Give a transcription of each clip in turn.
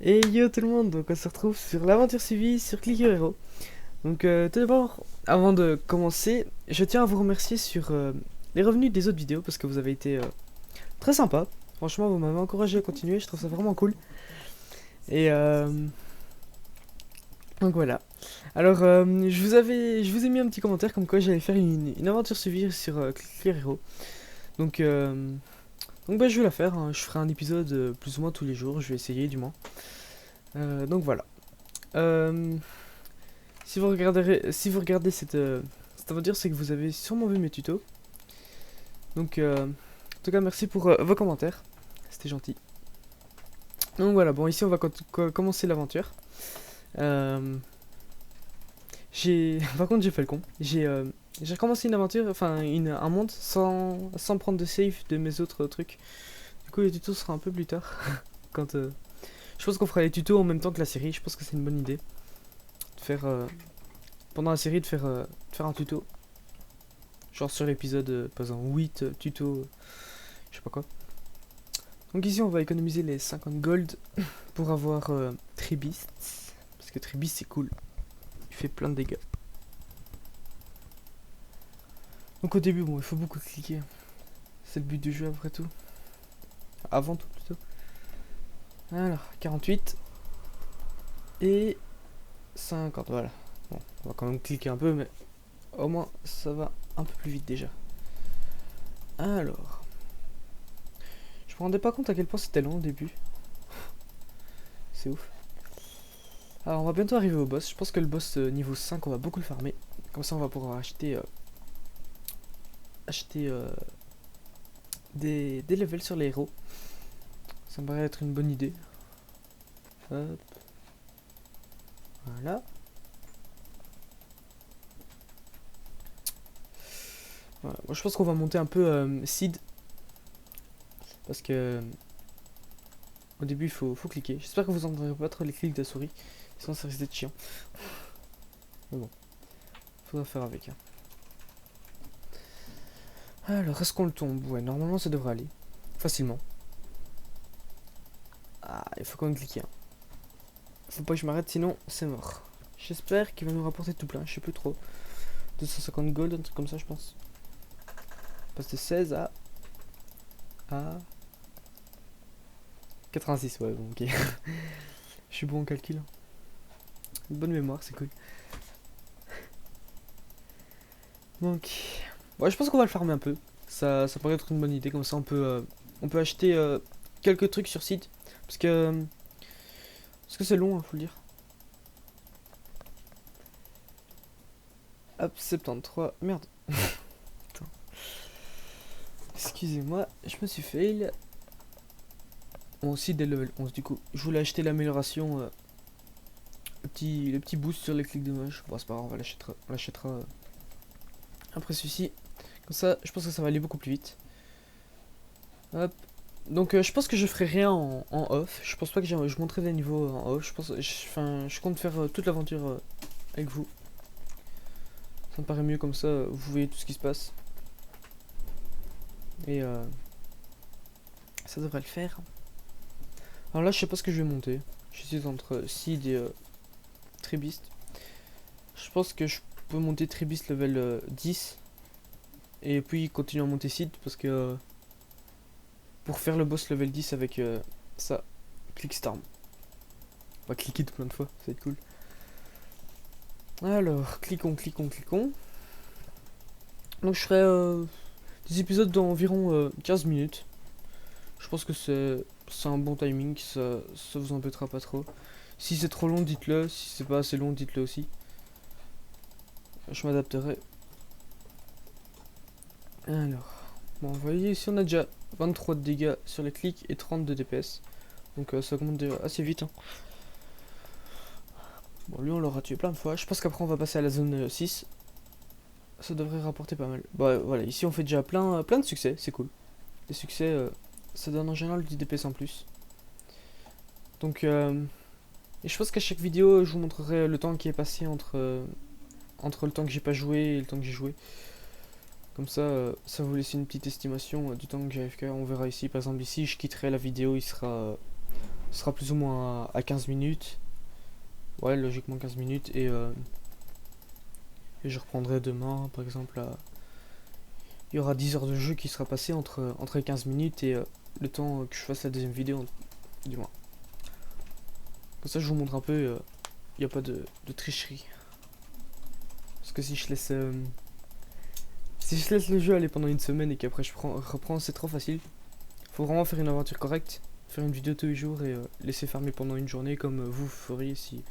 Et yo tout le monde, donc on se retrouve sur l'aventure suivie sur Clicker Hero. Donc tout d'abord, avant de commencer, je tiens à vous remercier sur les revenus des autres vidéos parce que vous avez été très sympa. Franchement, vous m'avez encouragé à continuer, je trouve ça vraiment cool. Et donc voilà. Alors je vous ai mis un petit commentaire comme quoi j'allais faire une aventure suivie sur Clicker Hero. Donc bah, je vais la faire, hein. Je ferai un épisode plus ou moins tous les jours, je vais essayer du moins. Donc voilà. Euh, si vous regardez cette aventure, c'est que vous avez sûrement vu mes tutos. Donc, en tout cas, merci pour vos commentaires. C'était gentil. Donc voilà, bon, ici on va commencer l'aventure. Euh, Par contre, j'ai fait le con. J'ai recommencé une aventure, enfin un monde sans prendre de save de mes autres trucs. Du coup, les tutos sera un peu plus tard. Quand, je pense qu'on fera les tutos en même temps que la série. Je pense que c'est une bonne idée. De faire, pendant la série, de faire un tuto. Genre sur l'épisode, par exemple, 8 tuto, je sais pas quoi. Donc ici, on va économiser les 50 gold pour avoir Tribist. Parce que Tribist, c'est cool. Il fait plein de dégâts. Donc au début, bon, il faut beaucoup cliquer. C'est le but du jeu après tout. Avant tout, plutôt. Alors, 48. Et 50, voilà. Bon, on va quand même cliquer un peu, mais au moins, ça va un peu plus vite déjà. Alors, je me rendais pas compte à quel point c'était long au début. C'est ouf. Alors on va bientôt arriver au boss. Je pense que le boss niveau 5 on va beaucoup le farmer. Comme ça on va pouvoir acheter des levels sur les héros. Ça me paraît être une bonne idée. Hop. Voilà. Voilà. Moi je pense qu'on va monter un peu Seed. Parce que au début faut cliquer. J'espère que vous entendrez pas trop les clics de la souris. Sinon ça risque d'être chiant. Mais bon. Faudra faire avec. Hein. Alors est-ce qu'on le tombe? Ouais, normalement ça devrait aller. Facilement. Ah, il faut quand même cliquer. Hein. Faut pas que je m'arrête, sinon c'est mort. J'espère qu'il va nous rapporter tout plein, je sais plus trop. 250 gold, un truc comme ça, je pense. On passe de 16 à 86, ouais, bon, ok. Je suis bon en calcul. Une bonne mémoire, c'est cool. Donc, ouais, je pense qu'on va le farmer un peu. Ça pourrait être une bonne idée, comme ça on peut acheter quelques trucs sur site. Parce que c'est long, hein, faut le dire. Hop, 73, merde. Excusez-moi, je me suis fail. Bon, aussi des level 11 du coup. Je voulais acheter l'amélioration, le petit boost sur les clics de moche. Bon, c'est pas grave, on l'achètera après celui-ci. Comme ça, je pense que ça va aller beaucoup plus vite. Hop. Donc, je pense que je ferai rien en off. Je pense pas que je monterai des niveaux en off. Je compte faire toute l'aventure avec vous. Ça me paraît mieux comme ça, vous voyez tout ce qui se passe. Et ça devrait le faire. Alors là, je sais pas ce que je vais monter. Je suis entre Seed et Tribist. Je pense que je peux monter Tribist level 10. Et puis continuer à monter Seed parce que pour faire le boss level 10 avec ça, Clickstorm. On va cliquer tout plein de fois, ça va être cool. Alors, cliquons. Donc je ferai des épisodes d'environ 15 minutes. Je pense que c'est un bon timing, ça vous embêtera pas trop. Si c'est trop long, dites-le. Si c'est pas assez long, dites-le aussi. Je m'adapterai. Alors, bon, vous voyez ici on a déjà 23 de dégâts sur les clics et 30 de DPS. Donc ça augmente déjà assez vite. Hein. Bon, lui on l'aura tué plein de fois. Je pense qu'après on va passer à la zone 6. Ça devrait rapporter pas mal. Bah voilà, ici on fait déjà plein de succès, c'est cool. Les succès, ça donne en général du DPS en plus. Donc, et je pense qu'à chaque vidéo, je vous montrerai le temps qui est passé entre le temps que j'ai pas joué et le temps que j'ai joué. Comme ça vous laisse une petite estimation du temps que j'ai AFK. On verra ici, par exemple ici, je quitterai la vidéo, il sera Ce sera plus ou moins à 15 minutes. Ouais, logiquement 15 minutes. Et je reprendrai demain, par exemple, il y aura 10 heures de jeu qui sera passé entre 15 minutes et le temps que je fasse la deuxième vidéo, du moins. Comme ça, je vous montre un peu, il n'y a pas de tricherie. Parce que si je laisse le jeu aller pendant une semaine et qu'après je reprends, c'est trop facile. Faut vraiment faire une aventure correcte, faire une vidéo tous les jours et laisser fermer pendant une journée comme vous feriez si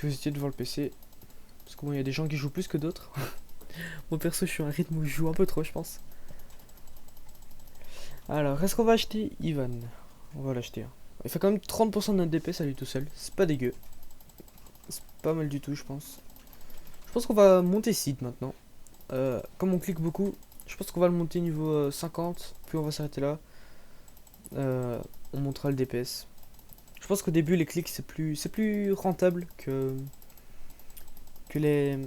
vous étiez devant le PC. Parce que bon, il y a des gens qui jouent plus que d'autres. Moi perso, je suis à un rythme où je joue un peu trop, je pense. Alors, est-ce qu'on va acheter Ivan? On va l'acheter. Hein. Il fait quand même 30% de notre DPS à lui tout seul. C'est pas dégueu. C'est pas mal du tout, je pense. Je pense qu'on va monter Sid maintenant. Comme on clique beaucoup, je pense qu'on va le monter niveau 50. Puis on va s'arrêter là. On montera le DPS. Je pense qu'au début, les clics, c'est plus rentable que les...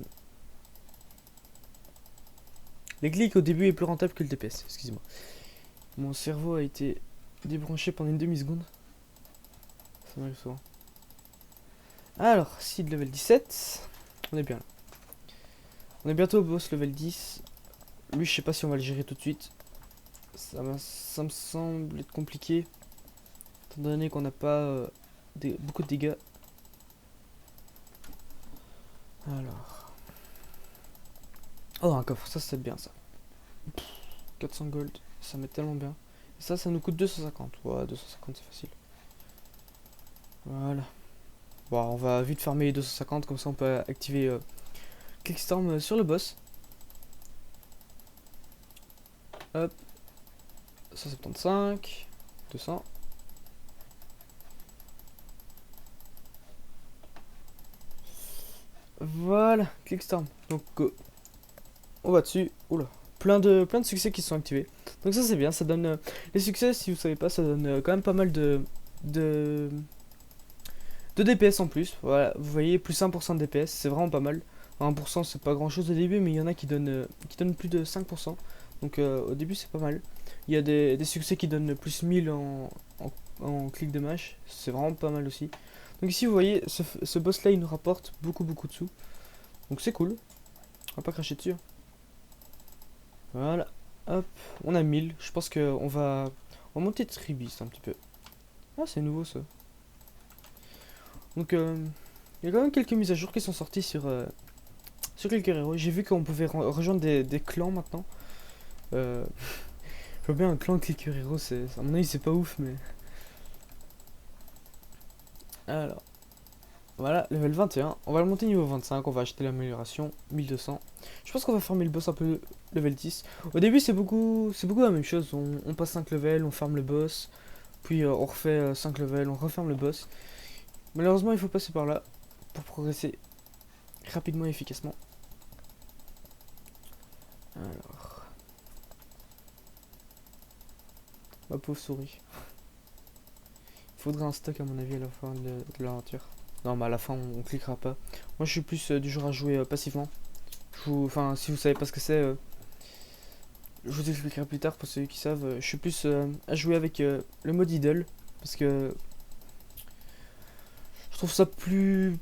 Les clics au début est plus rentable que le DPS, excusez-moi. Mon cerveau a été débranché pendant une demi-seconde. Ça m'arrive souvent. Alors, Sid level 17. On est bien là. On est bientôt au boss level 10. Lui, je sais pas si on va le gérer tout de suite. Ça me semble être compliqué. Étant donné qu'on n'a pas beaucoup de dégâts. Alors. Oh, un coffre, ça c'est bien ça. 400 gold, ça met tellement bien. Et ça nous coûte 250. Ouais, 250 c'est facile. Voilà. Bon, on va vite farmer les 250, comme ça on peut activer Clickstorm sur le boss. Hop. 175. 200. Voilà, Clickstorm. Donc on va dessus. Oula. Plein de succès qui sont activés. Donc ça c'est bien, ça donne... les succès, si vous savez pas, ça donne quand même pas mal de DPS en plus. Voilà, vous voyez, plus 1% de DPS, c'est vraiment pas mal. 1% c'est pas grand chose au début, mais il y en a qui donnent plus de 5%. Donc au début c'est pas mal. Il y a des succès qui donnent plus 1000 en clic de mâche, c'est vraiment pas mal aussi. Donc ici vous voyez, ce boss là il nous rapporte beaucoup de sous. Donc c'est cool, on va pas cracher dessus. Voilà, hop, on a 1000. Je pense qu'on on va monter Tribis un petit peu. Ah, c'est nouveau ça. Donc, il y a quand même quelques mises à jour qui sont sorties sur quelques héros. J'ai vu qu'on pouvait rejoindre des clans maintenant. Je vois bien un clan Clicker Hero, à mon avis, c'est pas ouf, mais. Alors, voilà, level 21. On va le monter niveau 25. On va acheter l'amélioration 1200. Je pense qu'on va farmer le boss un peu level 10. Au début, c'est beaucoup la même chose. On passe 5 levels, on farme le boss. Puis on refait 5 levels, on referme le boss. Malheureusement, il faut passer par là pour progresser rapidement et efficacement. Alors. Ma pauvre souris. Il faudrait un stock à mon avis à la fin de l'aventure. Non, mais à la fin, on cliquera pas. Moi, je suis plus du genre à jouer passivement. Enfin, si vous savez pas ce que c'est, je vous expliquerai plus tard pour ceux qui savent. Je suis plus à jouer avec le mode idle. Parce que je trouve ça plus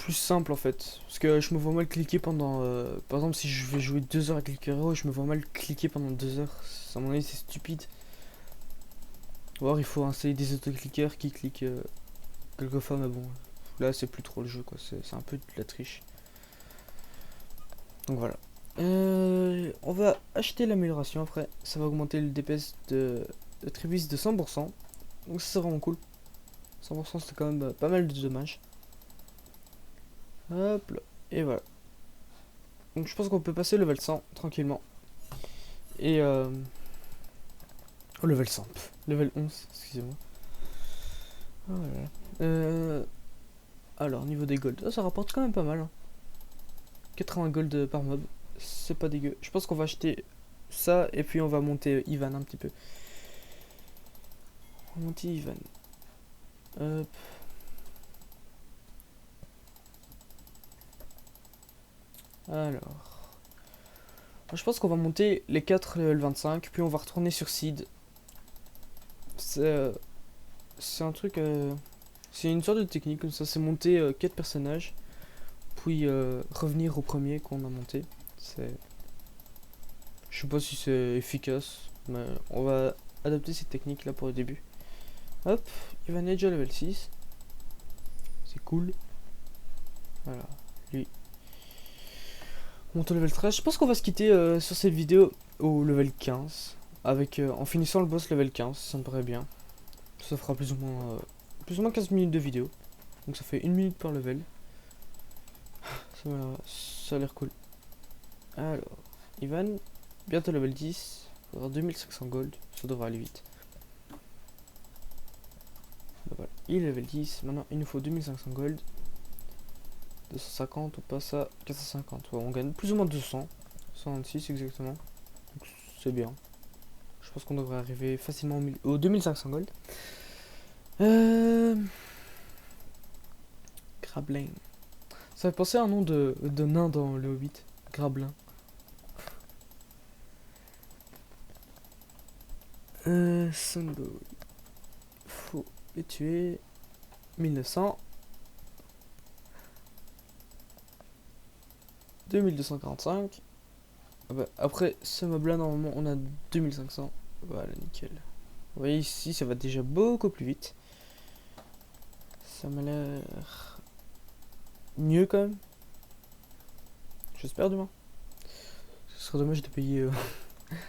simple en fait. Parce que je me vois mal cliquer pendant... par exemple, si je vais jouer 2 heures à Clicker Hero, je me vois mal cliquer pendant 2 heures. À mon avis, c'est stupide. Ou alors il faut installer des autoclickers qui cliquent quelquefois, mais bon. Là, c'est plus trop le jeu, quoi. C'est un peu de la triche. Donc voilà. On va acheter l'amélioration après. Ça va augmenter le DPS de Tribis de 100%. Donc ça, c'est vraiment cool. 100% c'est quand même pas mal de dommages. Hop là. Et voilà. Donc je pense qu'on peut passer level 100 tranquillement. Et oh, level 100. Level 11, excusez-moi. Voilà. Alors, niveau des gold. Oh, ça rapporte quand même pas mal. Hein. 80 gold par mob. C'est pas dégueu. Je pense qu'on va acheter ça et puis on va monter Ivan un petit peu. On va monter Ivan. Hop. Alors. Je pense qu'on va monter les 4 level 25, puis on va retourner sur Seed. c'est un truc, c'est une sorte de technique comme ça, c'est monter 4 personnages, puis revenir au premier qu'on a monté. C'est, je sais pas si c'est efficace, mais on va adapter cette technique là pour le début. Hop, Ivan est déjà level 6, c'est cool. Voilà, lui. Monte au level 13, je pense qu'on va se quitter sur cette vidéo au level 15, avec, en finissant le boss level 15, ça me paraît bien. Ça fera plus ou moins 15 minutes de vidéo. Donc ça fait 1 minute par level. Ça a l'air cool. Alors, Ivan, bientôt level 10. Il faudra 2500 gold. Ça devrait aller vite. Bah voilà, il est level 10. Maintenant, il nous faut 2500 gold. 250, on passe à 450. Ouais, on gagne plus ou moins 200. 126 exactement. Donc c'est bien. Je pense qu'on devrait arriver facilement au 2500 gold. Grablin. Ça fait penser à un nom de nain dans le Hobbit. Grablin. Sunboy. Faut les tuer. 1900. 2245. Ah bah, après ce mob là, normalement, on a 2500. Voilà, nickel. Vous voyez ici, ça va déjà beaucoup plus vite. Ça m'a l'air mieux quand même. J'espère du moins. Ce serait dommage de payer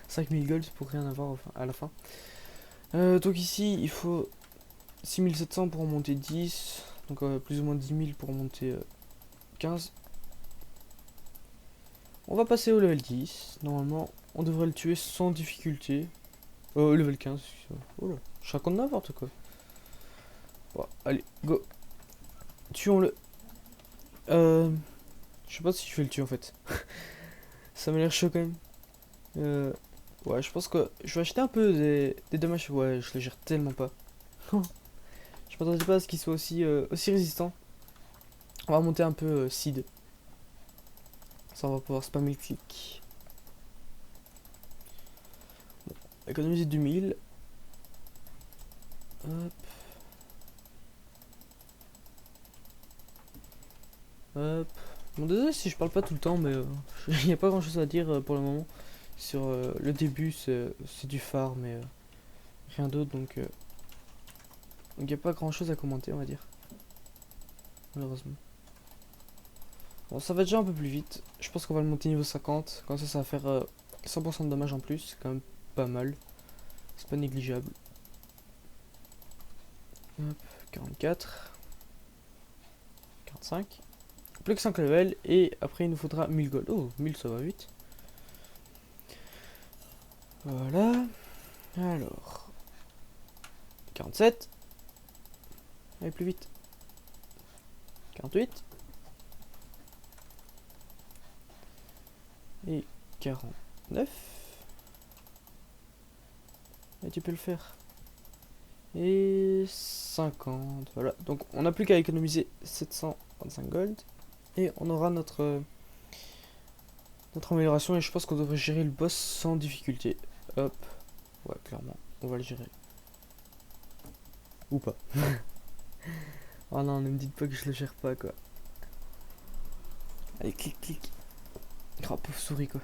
5000 gold pour rien avoir à la fin. Donc ici, il faut 6700 pour en monter 10. Donc plus ou moins 10 000 pour en monter 15. On va passer au level 10. Normalement, on devrait le tuer sans difficulté. Level 15. Oh là, je raconte n'importe quoi. Bon, allez, go. Tuons-le. Je sais pas si je vais le tuer en fait. Ça m'a l'air chaud quand même. Ouais, je pense que je vais acheter un peu des dommages. Ouais, je le gère tellement pas. Je m'attendais pas à ce qu'il soit aussi résistant. On va monter un peu seed. Ça, on va pouvoir spammer le clic. Bon, économiser 2000. Hop. Hop. Bon, désolé si je parle pas tout le temps, mais il n'y a pas grand chose à dire pour le moment. Sur le début, c'est du phare, mais rien d'autre, donc il n'y a pas grand chose à commenter, on va dire. Malheureusement. Bon, ça va déjà un peu plus vite. Je pense qu'on va le monter niveau 50. Comme ça va faire 100% de dommages en plus. C'est quand même pas mal. C'est pas négligeable. Hop, 44. 45. Plus que 5 levels. Et après, il nous faudra 1000 gold. Oh, 1000 ça va vite. Voilà. Alors. 47. Allez, plus vite. 48. Et 49. Et tu peux le faire. Et 50. Voilà. Donc on n'a plus qu'à économiser 725 gold. Et on aura notre amélioration. Et je pense qu'on devrait gérer le boss sans difficulté. Hop. Ouais, clairement. On va le gérer. Ou pas. Oh non, ne me dites pas que je le gère pas, quoi. Allez, clic, clic. Oh, pauvre souris, quoi.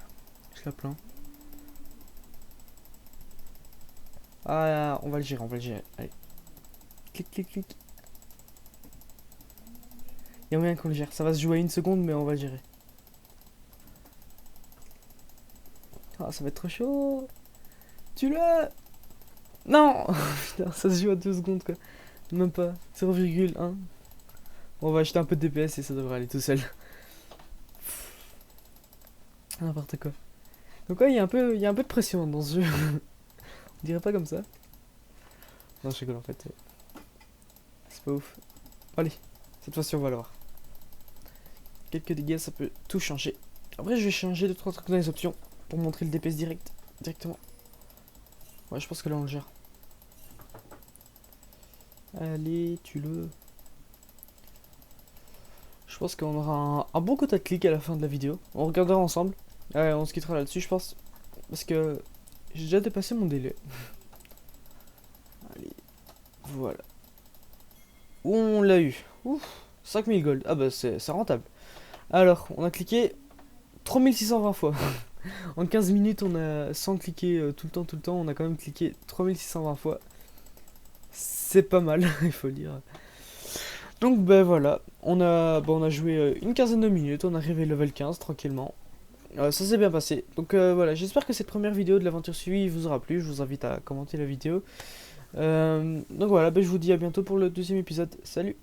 Je la plains. Ah, on va le gérer, on va le gérer. Allez. Clic, clic, clic. Il y a moyen qu'on le gère. Ça va se jouer à 1 seconde, mais on va le gérer. Ah, ça va être trop chaud. Tue-le. Non. Putain, ça se joue à 2 secondes, quoi. Même pas. 0,1. Bon, on va acheter un peu de DPS et ça devrait aller tout seul. N'importe quoi. Donc ouais, il y a un peu de pression dans ce jeu. On dirait pas comme ça. Non, je rigole en fait. C'est pas ouf. Allez, cette fois-ci on va l'avoir. Quelques dégâts, ça peut tout changer. Après, je vais changer 2-3 trucs dans les options pour montrer le DPS directement. Ouais, je pense que là on le gère. Allez, tue-le. Je pense qu'on aura un bon quota de clics à la fin de la vidéo. On regardera ensemble. Ouais, on se quittera là-dessus, je pense. Parce que j'ai déjà dépassé mon délai. Allez, voilà. On l'a eu. Ouf, 5000 gold. Ah bah c'est rentable. Alors, on a cliqué 3620 fois. En 15 minutes, on a, sans cliquer tout le temps, on a quand même cliqué 3620 fois. C'est pas mal, il faut le dire. Donc ben voilà, on a joué une quinzaine de minutes, on est arrivé level 15 tranquillement. Ça s'est bien passé. Donc voilà, j'espère que cette première vidéo de l'aventure suivie vous aura plu. Je vous invite à commenter la vidéo. Donc voilà, ben, je vous dis à bientôt pour le deuxième épisode. Salut!